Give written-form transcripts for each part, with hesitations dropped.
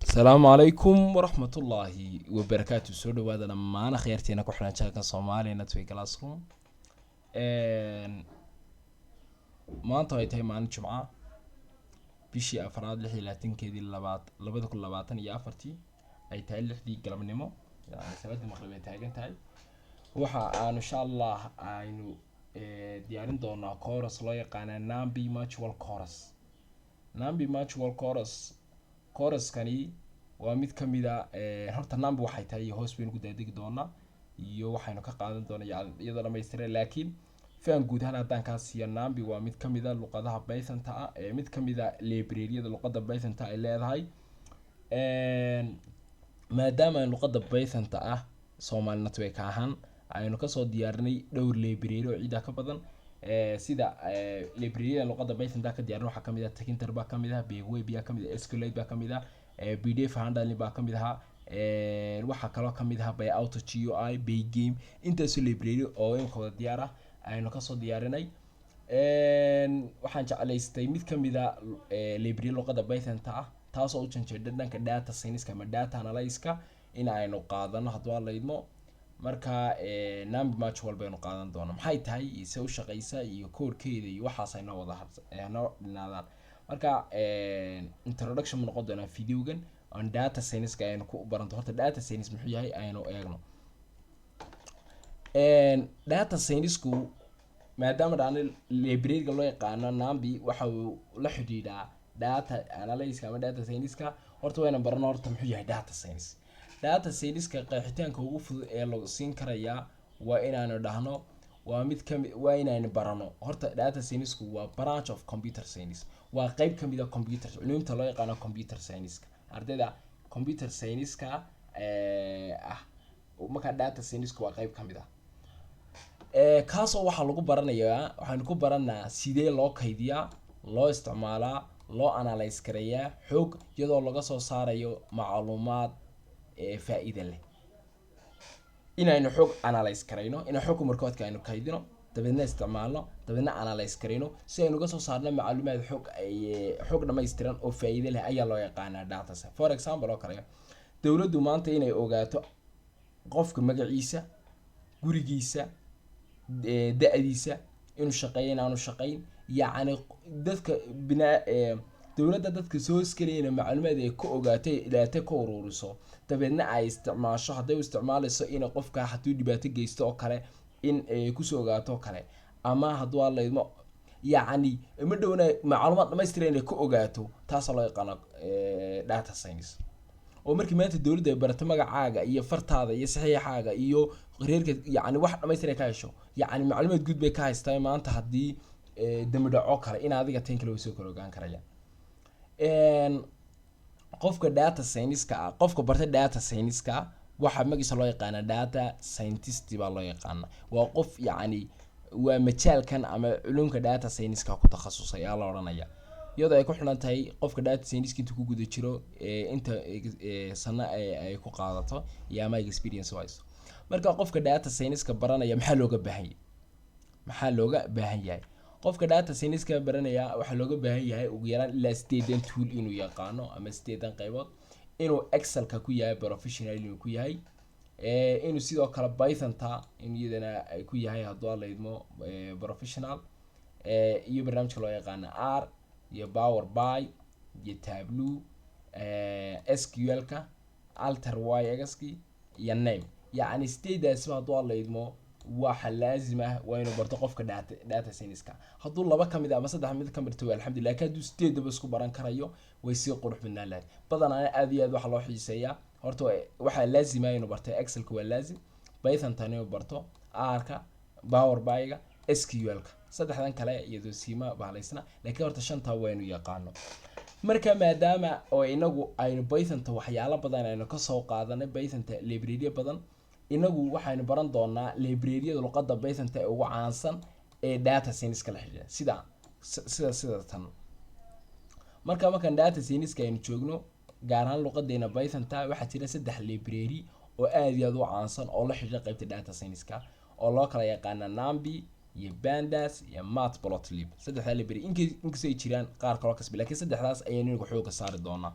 السلام عليكم ورحمة الله وبركاته. سو دhowaada dhammaan akhyaarteena ku xiran channelka Soomaaliya Network Classroom. maanta ay tahay maalin Jumca bishii afraad 26keedii 2024 ay tahay 6dii galabnimo yani salaadii maqrib ay taagan tahay. waxa aan insha Allah aynu diyaarin doonaa chorus loo yaqaan Nambi Mutual Chorus. Nambi Mutual Chorus kani waa mid kamid ah horta Nambi waxay tahay hoos weyn ku daadigi doona iyo waxaynu ka qaadan doonaa iyadoo dhameystiran laakiin faan guud ahaan hadaan ka siiyo Nambi waa mid kamid ah luqadaha Python-ta ah mid kamid ah library-yada luqada Python-ta ay leedahay maadaama luqada Python-ta ah Somali Network ahaan aynu ka soo diyaarinay dhowr library oo ciida ka badan sida library-yada luqada Python-ta ka diyaarin waxa kamid ah Tkinter baa kamid ah Beweb baa kamid ah SQLite baa kamid ah PDF handling baa kamid ah waxa kale oo kamid ah Auto GUI Pygame intaas library oo inkooda diyaar ah aynu ka soo diyaarinay waxaan jeclaystay mid kamid ah library luqada Python-ta ah taas oo u janjeedda dhanka data science ama data analysis-ka in aynu qaadano hadba leedmo marka Nambi Mutual baynu qaadan doonaa maxay tahay isoo shaqeysa iyo koorkeeda iyo waxaas ayna wada dhinaadaan marka introduction noqon doona videogan on data science-ka aynu ku baranto horta data science muxuu yahay aynu eegno data science-ku maadaama dhaan library-ga loo yaqaan Nambi waxa uu la xidhiidhaa data analysis ama data science-ka horta wayna barano horta muxuu yahay data science. Data science-ka qeexitaanka ugu fudud ee loo siin karaya waa inaanu dhahno waa mid kamid waa inaanu barano horta data science-ku waa branch of computer science waa qayb kamid ah computer cilmiga loo yaqaan computer science-ka ardayda computer science-ka marka data science-ku waa qayb kamid ah kaas oo waxa lagu baranayaa waxaan ku baranaa sidee loo kaydiyaa loo isticmaalaa loo analyze kareeyaa xog iyadoo laga soo saarayo macluumaad faa'iido leh inaynu xog analyze kareyno in xog markoodka aynu kaydino dabadna isticmaalno dabadna analyze kareyno si aynu uga soo saarno macluumaad xog dhameystiran oo faa'iido leh ayaa loo yaqaanaa data science. For example oo kale dawladdu maanta inay ogaato qofka magaciisa gurigiisa da'diisa inuu shaqeeyo aanu shaqeyn yacni dadka dawladda dadka soo iskaleeyna macluumaad ay ku ogaatay ilaata ka ururiso dabeedna ay isticmaasho haday u isticmaalayso in qofka haduu dhibaato geysto oo kale in ay ku soo ogaato kale ama haduu leedmo yacni ma dhowna macluumaad dhameystiran ay ku ogaato taas loo yaqaan data science oo markii maanta dawladda ay barato magacaaga iyo fartaada iyo saxiixaaga iyo reerka yacni wax dhameystiran ka hesho yacni macluumaad guud bay ka haystaa maanta hadii dambi dhaco kale in adiga tan kale soo kala ogaan karaya qofka data science-ka qofka barta data science-ka waxa magiisa loo yaqaan data scientist baa loo yaqaan waa qof yacni waa majaalkan ama culumka data science-ka ku takhasusay ayaa la oranaya iyadoo ay ku xiran tahay qofka data science-ka inta ku guda jiro inta sana ay ku qaadato iyo ama experience wise marka qofka data science-ka baranaya maxaa looga baahan yahay qofka data science-ka baranaya waxa looga baahan yahay ugu yaraan ilaa 8 tool inuu yaqaano ama 8 qaybood inuu Excel-ka ku yahay professional inuu ku yahay inuu sidoo kale Python-ta inuu iyadana ku yahay haduu leedmo professional iyo barnaamijka loo yaqaan R iyo Power BI iyo Tableau SQL-ka AlterYX iyo Name yacni 8daas haduu leedmo waxa laazim ah waa inuu barto qofka data science-ka haduu laba kamid ama saddex mid kamid tahay alxamdulillah ka duu 8 isku baran karayo way si qurux badnaan lahayd badanaa aad iyo aad waxa loo xiiseeyaa horta waxa laazim ah inuu barto Excel-ka waa laazim Python-ta inuu barto R-ka Power BI-ga SQL-ka saddexdan kale iyadoo siima bahalaysna laakiin horta shanta waa inuu yaqaano marka maadaama oo inagu aynu Python-ta waxyaalo badan aynu ka soo qaadanay Python-ta library badan inagu waxaynu baran doonaa library-yada luqada Python-ta ee ugu caansan ee data science-ka la xiriira sida tan marka data science-ka aynu joogno gaar ahaan luqadeena Python-ta waxa jira saddex library oo aad iyo aad u caansan oo la xiriira qaybta data science-ka oo loo kala yaqaan Nambi iyo Pandas iyo Matplotlib saddexda library inkastoo ay jiraan qaar kale oo kasbi laakiin saddexdaas ayaynu xoog ka saari doonaa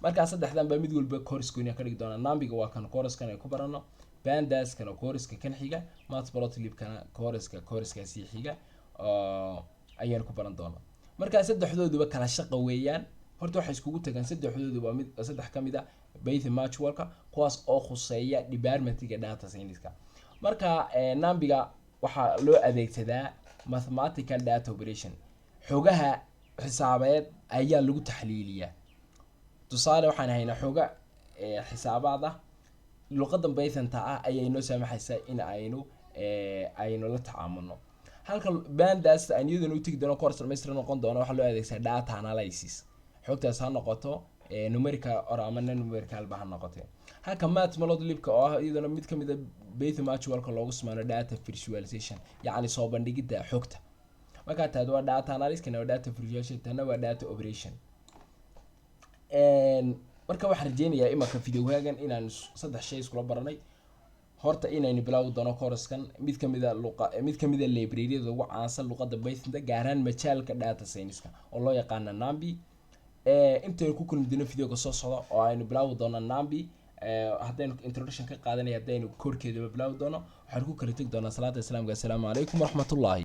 marka saddexdan ba mid walba course gooni ka dhigi doona. Nambiga waa kan course kan ay ku barano, pandas kana course kan xiga, matplotlib kana course ka sii xiga oo ayaan ku baran doona. marka saddexdooduba kala shaqo weeyaan. horta waxay iskugu tagaan saddexdooduba mid saddex kamid ah Python module-ka kuwaas oo khuseeya department-ga data science-ka. marka nambiga waxa loo adeegsadaa mathematical data operation, xogaha xisaabeed ayaa lagu taxliiliyaa. tusaale waxaan haynaa xoga xisaabaad ah luqadda Python-ta ah ayay noo saamaxaysaa in aynu la tacaamulno. halka pandas aan iyaduna u tagi doono course semester noqon doono waxa loo adeegsadaa data analysis, xogtaas ha noqoto numerical or ama numerical ba ha noqotee. halka matplotlib-ka oo ah iyaduna mid kamid ah Python module-ka loogu sameeyo data visualization, yacni soo bandhigida xogta. marka taad waa data analysis kana waa data visualization tana waa data operation. marka waxaan rajeynayaa imaka videogagan inaan saddex shay isku baranay. horta inaynu bilaaw doono course-kan mid kamid ah library-yada ugu caansan luqadda Python-da gaaraan majaalka data science-ka oo loo yaqaan Nambi. intaynu ku kulmi doono videoga soo socda oo aynu bilaaw doono Nambi. haddaynu introduction ka qaadanay haddaynu koorkeedaba bilaaw doono waxaan ku kala tagi doonaa salaada islaamka. assalaamu calaykum waraxmatullaahi